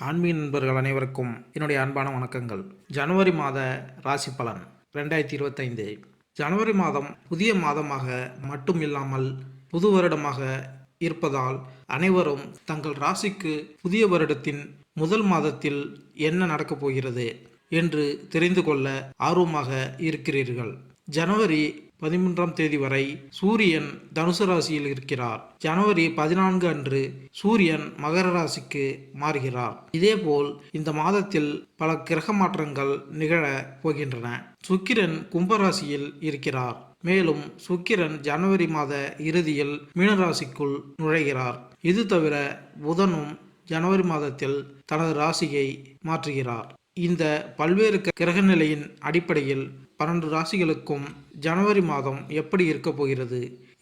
ஆன்மீக நண்பர்கள் அனைவருக்கும் என்னுடைய அன்பான வணக்கங்கள். ஜனவரி மாத ராசி பலன் 2025. ஜனவரி மாதம் புதிய மாதமாக மட்டும் இல்லாமல் புது வருடமாக இருப்பதால் அனைவரும் தங்கள் ராசிக்கு புதிய வருடத்தின் முதல் மாதத்தில் என்ன நடக்கப் போகிறது என்று தெரிந்து கொள்ள ஆர்வமாக இருக்கிறீர்கள். ஜனவரி 13ஆம் தேதி வரை சூரியன் தனுசு ராசியில் இருக்கிறார். ஜனவரி 14 அன்று சூரியன் மகர ராசிக்கு மாறுகிறார். இதேபோல் இந்த மாதத்தில் பல கிரக மாற்றங்கள் நிகழ போகின்றன. சுக்கிரன் கும்பராசியில் இருக்கிறார். மேலும் சுக்கிரன் ஜனவரி மாத இறுதியில் மீனராசிக்குள் நுழைகிறார். இது தவிர புதனும் ஜனவரி மாதத்தில் தனது ராசியை மாற்றுகிறார். இந்த பல்வேறு கிரக நிலையின் அடிப்படையில் 12 ராசிகளுக்கும் ஜனவரி மாதம் எப்படி இருக்க போகிறது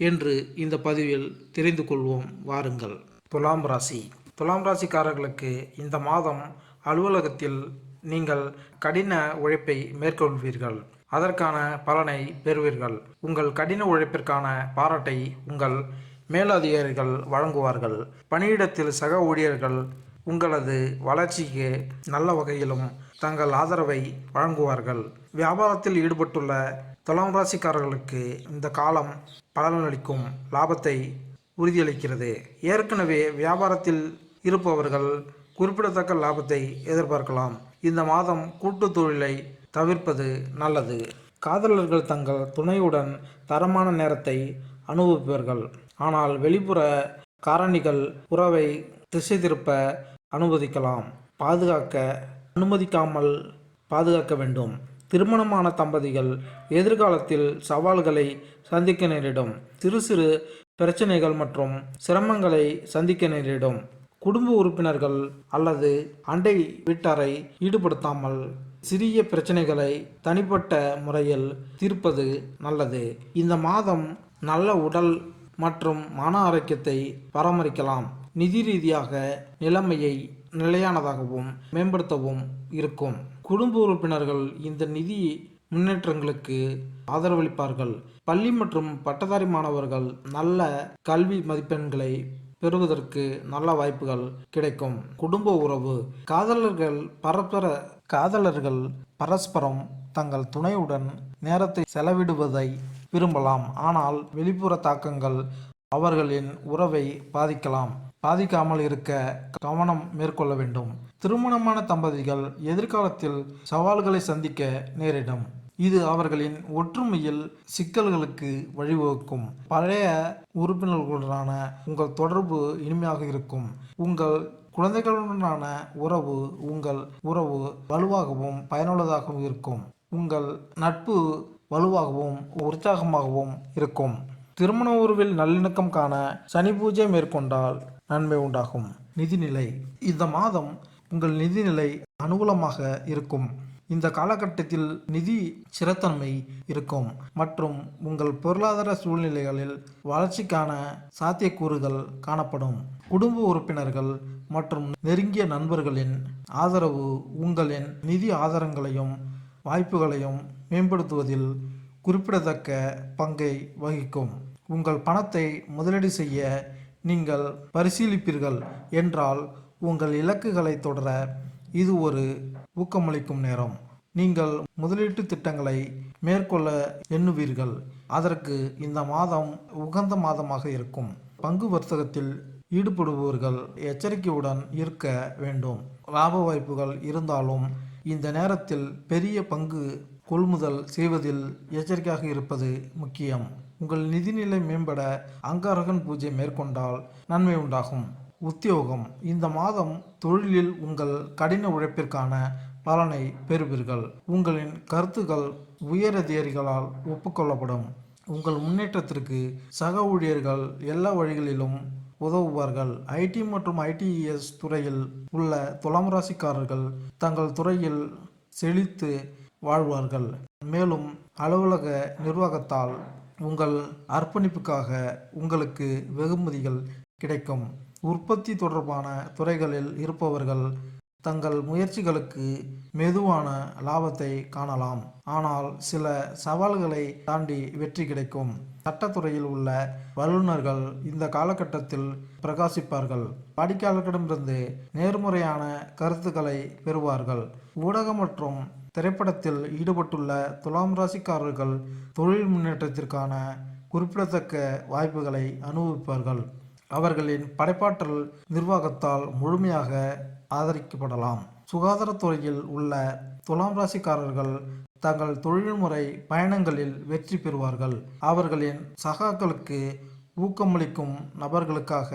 என்று இந்த பதிவில் தெரிந்து கொள்வோம். வாருங்கள். துலாம் ராசி. துலாம் ராசிக்காரர்களுக்கு இந்த மாதம் அலுவலகத்தில் நீங்கள் கடின உழைப்பை மேற்கொள்வீர்கள். அதற்கான பலனை பெறுவீர்கள். உங்கள் கடின உழைப்பிற்கான பாராட்டை உங்கள் மேலதிகாரிகள் வழங்குவார்கள். பணியிடத்தில் சக ஊழியர்கள் உங்களது வளர்ச்சிக்கு நல்ல வகையிலும் தங்கள் ஆதரவை வழங்குவார்கள். வியாபாரத்தில் ஈடுபட்டுள்ள துலாம் ராசிக்காரர்களுக்கு இந்த காலம் பலனளிக்கும் லாபத்தை உறுதியளிக்கிறது. ஏற்கனவே வியாபாரத்தில் இருப்பவர்கள் குறிப்பிடத்தக்க லாபத்தை எதிர்பார்க்கலாம். இந்த மாதம் கூட்டு தொழிலை தவிர்ப்பது நல்லது. காதலர்கள் தங்கள் துணையுடன் தரமான நேரத்தை அனுபவிப்பார்கள். ஆனால் வெளிப்புற காரணிகள் உறவை திசை திருப்ப அனுமதிக்காமல் பாதுகாக்க வேண்டும். திருமணமான தம்பதிகள் எதிர்காலத்தில் சவால்களை சந்திக்க நேரிடும். சிறு சிறு பிரச்சனைகள் மற்றும் சிரமங்களை சந்திக்க நேரிடும். குடும்ப உறுப்பினர்கள் அல்லது அண்டை வீட்டாரை ஈடுபடுத்தாமல் சிறிய பிரச்சனைகளை தனிப்பட்ட முறையில் தீர்ப்பது நல்லது. இந்த மாதம் நல்ல உடல் மற்றும் மன ஆரோக்கியத்தை பராமரிக்கலாம். நிதி ரீதியாக நிலைமையை நிலையானதாகவும் மேம்படுத்தவும் இருக்கும். குடும்ப உறுப்பினர்கள் இந்த நிதி முன்னேற்றங்களுக்கு ஆதரவளிப்பார்கள். பள்ளி மற்றும் பட்டதாரி மாணவர்கள் நல்ல கல்வி மதிப்பெண்களை பெறுவதற்கு நல்ல வாய்ப்புகள் கிடைக்கும். குடும்ப உறவு. காதலர்கள் பரஸ்பரம் தங்கள் துணையுடன் நேரத்தை செலவிடுவதை விரும்பலாம். ஆனால் வெளிப்புற தாக்கங்கள் அவர்களின் உறவை பாதிக்காமல் இருக்க கவனம் மேற்கொள்ள வேண்டும். திருமணமான தம்பதிகள் எதிர்காலத்தில் சவால்களை சந்திக்க நேரிடும். இது அவர்களின் ஒற்றுமையில் சிக்கல்களுக்கு வழிவகுக்கும். பழைய உறுப்பினர்களுடனான உங்கள் தொடர்பு இனிமையாக இருக்கும். உங்கள் குழந்தைகளுடனான உங்கள் உறவு வலுவாகவும் பயனுள்ளதாகவும் இருக்கும். உங்கள் நட்பு வலுவாகவும் உற்சாகமாகவும் இருக்கும். திருமண உறவில் நல்லிணக்கம் காண சனி பூஜை மேற்கொண்டால் நன்மை உண்டாகும். நிதிநிலை. இந்த மாதம் உங்கள் நிதிநிலை அனுகூலமாக இருக்கும். இந்த காலகட்டத்தில் நிதி ஸ்திரத்தன்மை இருக்கும் மற்றும் உங்கள் பொருளாதார சூழ்நிலைகளில் வளர்ச்சிக்கான சாத்தியக்கூறுகள் காணப்படும். குடும்ப உறுப்பினர்கள் மற்றும் நெருங்கிய நண்பர்களின் ஆதரவு உங்களின் நிதி ஆதாரங்களையும் வாய்ப்புகளையும் மேம்படுத்துவதில் குறிப்பிடத்தக்க பங்கை வகிக்கும். உங்கள் பணத்தை முதலீடு செய்ய நீங்கள் பரிசீலிப்பீர்கள் என்றால் உங்கள் இலக்குகளை தொடர இது ஒரு ஊக்கமளிக்கும் நேரம். நீங்கள் முதலீட்டு திட்டங்களை மேற்கொள்ள எண்ணுவீர்கள். அதற்கு இந்த மாதம் உகந்த மாதமாக இருக்கும். பங்கு வர்த்தகத்தில் ஈடுபடுபவர்கள் எச்சரிக்கையுடன் இருக்க வேண்டும். லாப வாய்ப்புகள் இருந்தாலும் இந்த நேரத்தில் பெரிய பங்கு கொள்முதல் செய்வதில் எச்சரிக்கையாக இருப்பது முக்கியம். உங்கள் நிதிநிலை மேம்பட அங்காரகன் பூஜை மேற்கொண்டால் நன்மை உண்டாகும். உத்தியோகம். இந்த மாதம் தொழிலில் உங்கள் கடின உழைப்பிற்கான பலனை பெறுவீர்கள். உங்களின் கருத்துக்கள் உயரதிகாரிகளால் ஒப்புக்கொள்ளப்படும். உங்கள் முன்னேற்றத்திற்கு சக ஊழியர்கள் எல்லா வழிகளிலும் உதவுவார்கள். ஐடி மற்றும் ஐடிஎஸ் துறையில் உள்ள துலாம் ராசிக்காரர்கள் தங்கள் துறையில் செழித்து வாழ்வார்கள். மேலும் அலுவலக நிர்வாகத்தால் உங்கள் அர்ப்பணிப்புக்காக உங்களுக்கு வெகுமதிகள் கிடைக்கும். உற்பத்தி தொடர்பான துறைகளில் இருப்பவர்கள் தங்கள் முயற்சிகளுக்கு மெதுவான லாபத்தை காணலாம். ஆனால் சில சவால்களை தாண்டி வெற்றி கிடைக்கும். சட்டத்துறையில் உள்ள வல்லுநர்கள் இந்த காலகட்டத்தில் பிரகாசிப்பார்கள். வாடிக்கையாளர்களிடமிருந்து நேர்முறையான கருத்துக்களை பெறுவார்கள். ஊடகம் மற்றும் திரைப்படத்தில் ஈடுபட்டுள்ள துலாம் ராசிக்காரர்கள் தொழில் முன்னேற்றத்திற்கான குறிப்பிடத்தக்க வாய்ப்புகளை அனுபவிப்பார்கள். அவர்களின் படைப்பாற்றல் நிர்வாகத்தால் முழுமையாக ஆதரிக்கப்படலாம். சுகாதாரத்துறையில் உள்ள துலாம் ராசிக்காரர்கள் தங்கள் தொழில்முறை பயணங்களில் வெற்றி பெறுவார்கள். அவர்களின் சகாக்களுக்கு ஊக்கமளிக்கும் நபர்களுக்காக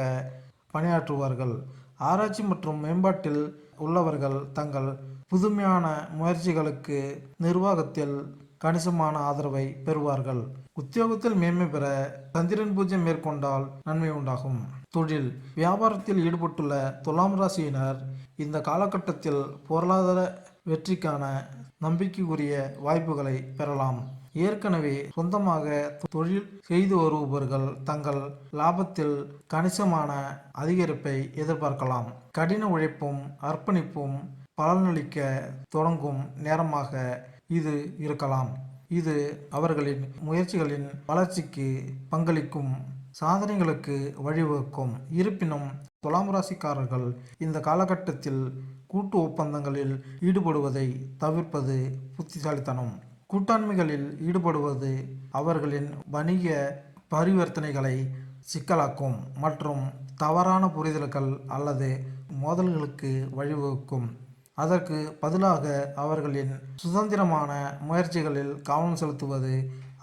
பணியாற்றுவார்கள். ஆராய்ச்சி மற்றும் மேம்பாட்டில் உள்ளவர்கள் தங்கள் புதுமையான முயற்சிகளுக்கு நிர்வாகத்தில் கணிசமான ஆதரவை பெறுவார்கள். உத்தியோகத்தில் மேன்மை பெற சந்திரன் பூஜை மேற்கொண்டால் நன்மை உண்டாகும். தொழில் வியாபாரத்தில் ஈடுபட்டுள்ள துலாம் ராசியினர் இந்த காலகட்டத்தில் பொருளாதார வெற்றிக்கான நம்பிக்கைக்குரிய வாய்ப்புகளை பெறலாம். ஏற்கனவே சொந்தமாக தொழில் செய்து வருபவர்கள் தங்கள் லாபத்தில் கணிசமான அதிகரிப்பை எதிர்பார்க்கலாம். கடின உழைப்பும் அர்ப்பணிப்பும் பலனளிக்க தொடங்கும் நேரமாக இது இருக்கலாம். இது அவர்களின் முயற்சிகளின் வளர்ச்சிக்கு பங்களிக்கும் சாதனைகளுக்கு வழிவகுக்கும். இருப்பினும் துலாம் ராசிக்காரர்கள் இந்த காலகட்டத்தில் கூட்டு ஒப்பந்தங்களில் ஈடுபடுவதை தவிர்ப்பது புத்திசாலித்தனம். கூட்டாண்மைகளில் ஈடுபடுவது அவர்களின் வணிக பரிவர்த்தனைகளை சிக்கலாக்கும் மற்றும் தவறான புரிதல்கள் அல்லது மோதல்களுக்கு வழிவகுக்கும். அதற்கு பதிலாக அவர்களின் சுதந்திரமான முயற்சிகளில் கவனம் செலுத்துவது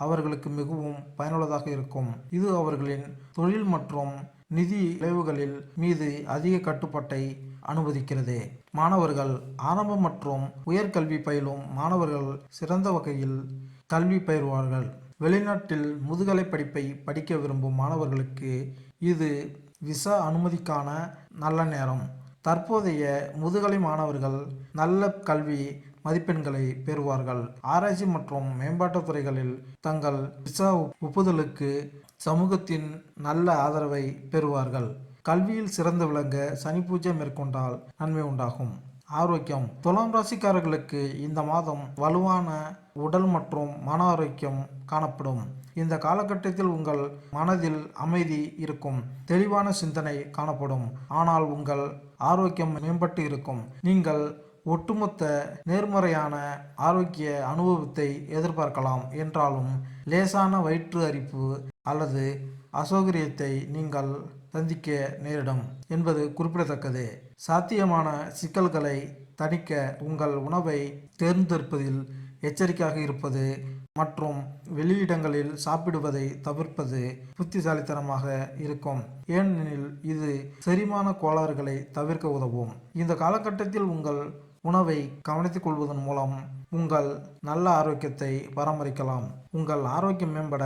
அவர்களுக்கு மிகவும் பயனுள்ளதாக இருக்கும். இது அவர்களின் தொழில் மற்றும் நிதி விளைவுகளில் மீது அதிக கட்டுப்பாட்டை அனுமதிக்கிறது. மாணவர்கள் ஆரம்ப மற்றும் உயர்கல்வி பயிலும் மாணவர்கள் சிறந்த வகையில் கல்வி பயிர்வார்கள். வெளிநாட்டில் முதுகலை படிப்பை படிக்க விரும்பும் மாணவர்களுக்கு இது விசா அனுமதிக்கான நல்ல நேரம். தற்போதைய முதுகலை மாணவர்கள் நல்ல கல்வி மதிப்பெண்களை பெறுவார்கள். ஆராய்ச்சி மற்றும் மேம்பாட்டுத் துறைகளில் தங்கள் விசா ஒப்புதலுக்கு சமூகத்தின் நல்ல ஆதரவை பெறுவார்கள். கல்வியில் சிறந்து விளங்க சனி பூஜை மேற்கொண்டால் நன்மை உண்டாகும். ஆரோக்கியம் துலாம் ராசிக்காரர்களுக்கு இந்த மாதம் வலுவான உடல் மற்றும் மன ஆரோக்கியம் காணப்படும். இந்த காலகட்டத்தில் உங்கள் மனதில் அமைதி இருக்கும். தெளிவான சிந்தனை காணப்படும். ஆனால் உங்கள் ஆரோக்கியம் மேம்பட்டு இருக்கும். நீங்கள் ஒட்டுமொத்த நேர்மறையான ஆரோக்கிய அனுபவத்தை எதிர்பார்க்கலாம். என்றாலும் லேசான வயிற்று அரிப்பு அல்லது அசௌகரியத்தை நீங்கள் சந்திக்க நேரிடும் என்பது குறிப்பிடத்தக்கது. சாத்தியமான சிக்கல்களை தணிக்க உங்கள் உணவை தேர்ந்தெடுப்பதில் எச்சரிக்கையாக இருப்பது மற்றும் வெளியிடங்களில் சாப்பிடுவதை தவிர்ப்பது புத்திசாலித்தனமாக இருக்கும். ஏனெனில் இது செரிமான கோளாறுகளை தவிர்க்க உதவும். இந்த காலகட்டத்தில் உங்கள் உணவை கவனித்துக் கொள்வதன் மூலம் உங்கள் நல்ல ஆரோக்கியத்தை பராமரிக்கலாம். உங்கள் ஆரோக்கியம் மேம்பட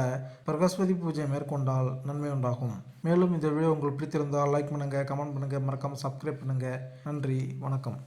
பிரகஸ்பதி பூஜை மேற்கொண்டால் நன்மை உண்டாகும். மேலும் இந்த வீடியோ உங்களுக்கு பிடித்திருந்தால் லைக் பண்ணுங்கள், கமெண்ட் பண்ணுங்கள், மறக்காமல் சப்ஸ்கிரைப் பண்ணுங்கள். நன்றி, வணக்கம்.